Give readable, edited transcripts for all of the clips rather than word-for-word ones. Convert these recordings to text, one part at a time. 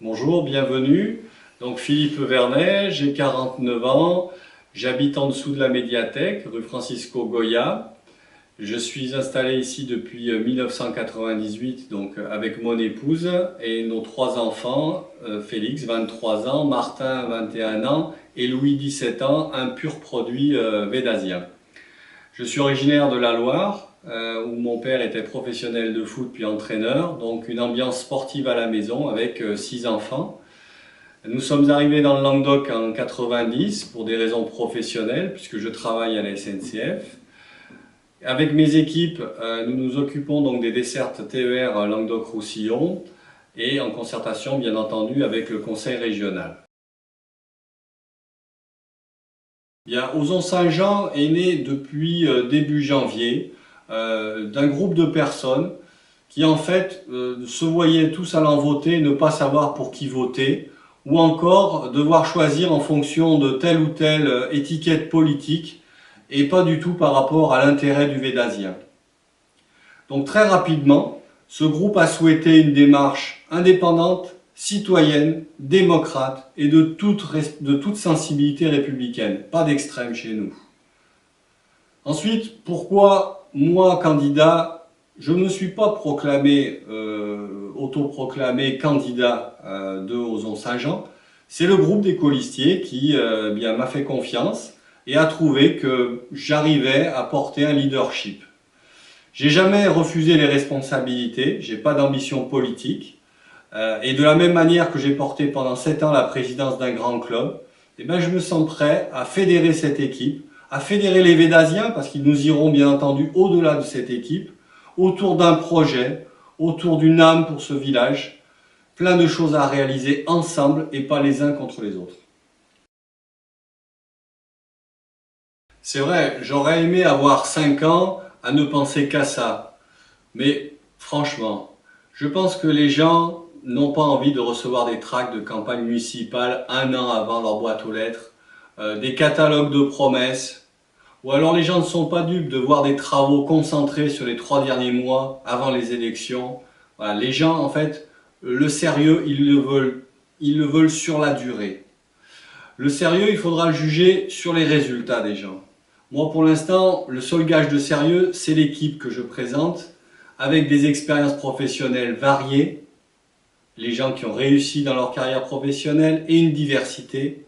Bonjour, bienvenue. Donc Philippe Vernet, j'ai 49 ans, j'habite en dessous de la médiathèque, rue Francisco Goya. Je suis installé ici depuis 1998, donc avec mon épouse et nos 3 enfants, Félix, 23 ans, Martin, 21 ans et Louis, 17 ans, un pur produit védasien. Je suis originaire de la Loire, où mon père était professionnel de foot puis entraîneur, donc une ambiance sportive à la maison avec 6 enfants. Nous sommes arrivés dans le Languedoc en 90 pour des raisons professionnelles, puisque je travaille à la SNCF. Avec mes équipes, nous nous occupons donc des dessertes TER Languedoc-Roussillon et en concertation bien entendu avec le conseil régional. Ozon-Saint-Jean est né depuis début janvier d'un groupe de personnes qui en fait se voyaient tous allant voter, ne pas savoir pour qui voter, ou encore devoir choisir en fonction de telle ou telle étiquette politique et pas du tout par rapport à l'intérêt du védasien. Donc très rapidement, ce groupe a souhaité une démarche indépendante, citoyenne, démocrate et de toute sensibilité républicaine, pas d'extrême chez nous. Ensuite, pourquoi moi, candidat, je ne me suis pas autoproclamé candidat de Ozon-Saint-Jean. C'est le groupe des colistiers qui m'a fait confiance et a trouvé que j'arrivais à porter un leadership. J'ai jamais refusé les responsabilités, j'ai pas d'ambition politique. Et de la même manière que j'ai porté pendant 7 ans la présidence d'un grand club, je me sens prêt à fédérer cette équipe, à fédérer les Védasiens, parce qu'ils nous iront bien entendu au-delà de cette équipe, autour d'un projet, autour d'une âme pour ce village, plein de choses à réaliser ensemble et pas les uns contre les autres. C'est vrai, j'aurais aimé avoir 5 ans à ne penser qu'à ça. Mais franchement, je pense que les gens n'ont pas envie de recevoir des tracts de campagne municipale 1 an avant leur boîte aux lettres, des catalogues de promesses, ou alors les gens ne sont pas dupes de voir des travaux concentrés sur les 3 derniers mois avant les élections. Voilà, les gens, en fait, le sérieux, ils le veulent sur la durée. Le sérieux, il faudra le juger sur les résultats des gens. Moi, pour l'instant, le seul gage de sérieux, c'est l'équipe que je présente, avec des expériences professionnelles variées, les gens qui ont réussi dans leur carrière professionnelle et une diversité,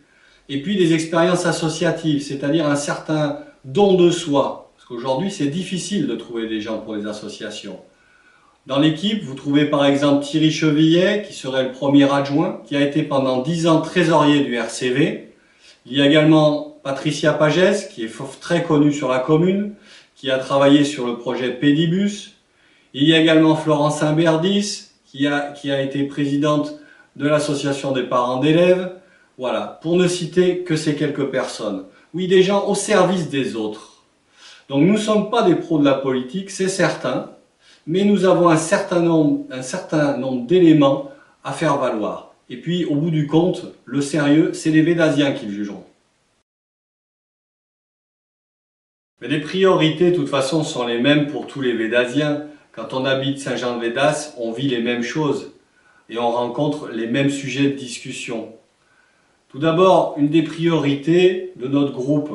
et puis des expériences associatives, c'est-à-dire un certain don de soi, parce qu'aujourd'hui, c'est difficile de trouver des gens pour les associations. Dans l'équipe, vous trouvez par exemple Thierry Chevillet, qui serait le premier adjoint, qui a été pendant 10 ans trésorier du RCV. Il y a également Patricia Pagès, qui est très connue sur la commune, qui a travaillé sur le projet Pédibus. Il y a également Florence Imberdis, qui a été présidente de l'association des parents d'élèves. Voilà, pour ne citer que ces quelques personnes. Oui, des gens au service des autres. Donc nous ne sommes pas des pros de la politique, c'est certain, mais nous avons un certain nombre d'éléments à faire valoir. Et puis, au bout du compte, le sérieux, c'est les Védasiens qui le jugeront. Mais les priorités, de toute façon, sont les mêmes pour tous les Védasiens. Quand on habite Saint-Jean-de-Védas, on vit les mêmes choses et on rencontre les mêmes sujets de discussion. Tout d'abord, une des priorités de notre groupe,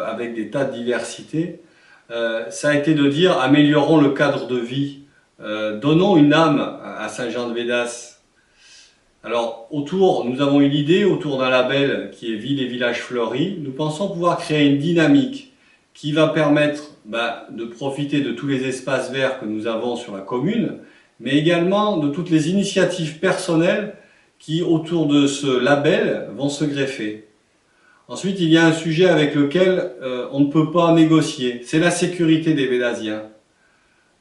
avec des tas de diversité, ça a été de dire améliorons le cadre de vie, donnons une âme à Saint-Jean-de-Védas. Alors, nous avons eu l'idée, autour d'un label qui est Ville et Villages Fleuris, nous pensons pouvoir créer une dynamique qui va permettre de profiter de tous les espaces verts que nous avons sur la commune, mais également de toutes les initiatives personnelles qui, autour de ce label, vont se greffer. Ensuite, il y a un sujet avec lequel on ne peut pas négocier, c'est la sécurité des Védasiens.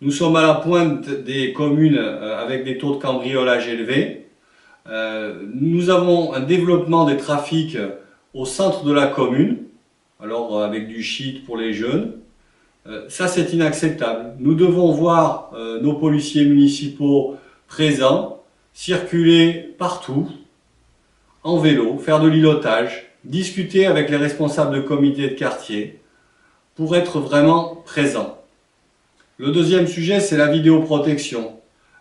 Nous sommes à la pointe des communes avec des taux de cambriolage élevés. Nous avons un développement des trafics au centre de la commune, alors avec du shit pour les jeunes. Ça, c'est inacceptable. Nous devons voir nos policiers municipaux présents, circuler partout, en vélo, faire de l'îlotage, discuter avec les responsables de comités de quartier pour être vraiment présents. Le deuxième sujet, c'est la vidéoprotection.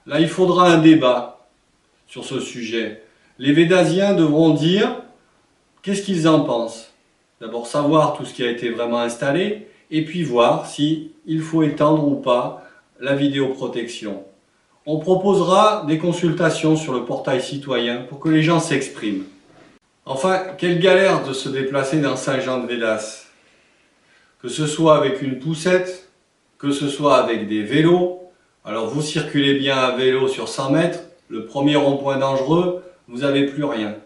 Là, il faudra un débat sur ce sujet. les Védasiens devront dire qu'est-ce qu'ils en pensent. D'abord savoir tout ce qui a été vraiment installé, et puis voir s'il faut étendre ou pas la vidéoprotection. On proposera des consultations sur le portail citoyen pour que les gens s'expriment. Enfin, quelle galère de se déplacer dans Saint-Jean-de-Védas. Que ce soit avec une poussette, que ce soit avec des vélos. Alors vous circulez bien à vélo sur 100 mètres, le premier rond-point dangereux, vous n'avez plus rien.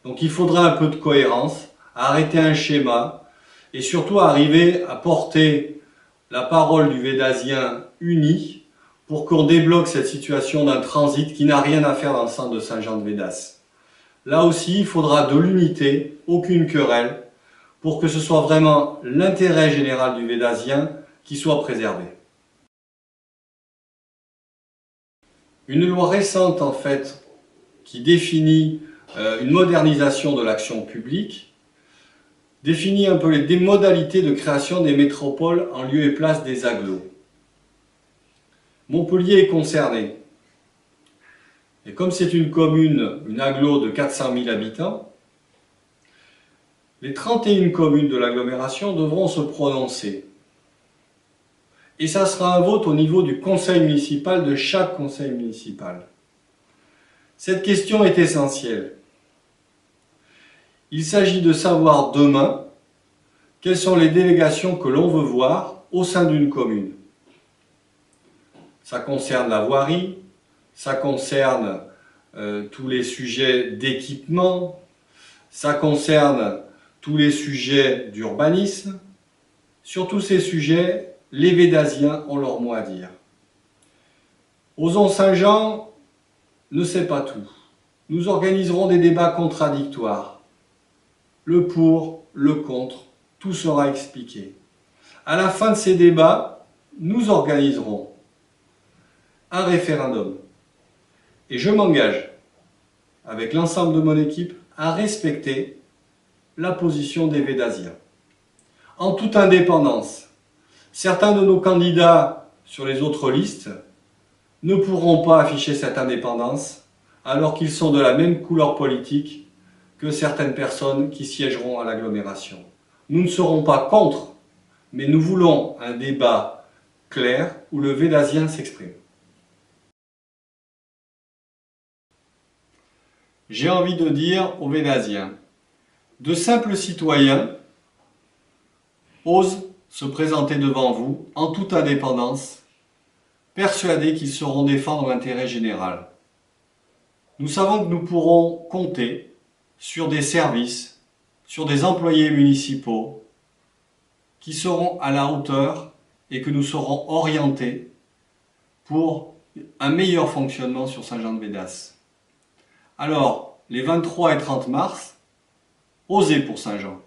Donc il faudra un peu de cohérence, arrêter un schéma et surtout arriver à porter la parole du Védasien uni pour qu'on débloque cette situation d'un transit qui n'a rien à faire dans le centre de Saint-Jean-de-Védas. Là aussi, il faudra de l'unité, aucune querelle, pour que ce soit vraiment l'intérêt général du Védasien qui soit préservé. Une loi récente, en fait, qui définit une modernisation de l'action publique, définit un peu des modalités de création des métropoles en lieu et place des agglos. Montpellier est concerné. Et comme c'est une commune, une agglomération de 400 000 habitants, les 31 communes de l'agglomération devront se prononcer. Et ça sera un vote au niveau du conseil municipal, de chaque conseil municipal. Cette question est essentielle. Il s'agit de savoir demain quelles sont les délégations que l'on veut voir au sein d'une commune. Ça concerne la voirie, ça concerne tous les sujets d'équipement, ça concerne tous les sujets d'urbanisme. Sur tous ces sujets, les Védasiens ont leur mot à dire. Ozon Saint-Jean ne sait pas tout. Nous organiserons des débats contradictoires. Le pour, le contre, tout sera expliqué. À la fin de ces débats, nous organiserons un référendum. Et je m'engage, avec l'ensemble de mon équipe, à respecter la position des Védasiens. En toute indépendance, certains de nos candidats sur les autres listes ne pourront pas afficher cette indépendance alors qu'ils sont de la même couleur politique que certaines personnes qui siégeront à l'agglomération. Nous ne serons pas contre, mais nous voulons un débat clair où le Védasien s'exprime. J'ai envie de dire aux Védasiens, de simples citoyens osent se présenter devant vous en toute indépendance, persuadés qu'ils sauront défendre l'intérêt général. Nous savons que nous pourrons compter sur des services, sur des employés municipaux qui seront à la hauteur et que nous serons orientés pour un meilleur fonctionnement sur Saint-Jean-de-Védas. Alors, les 23 et 30 mars, osez pour Saint-Jean.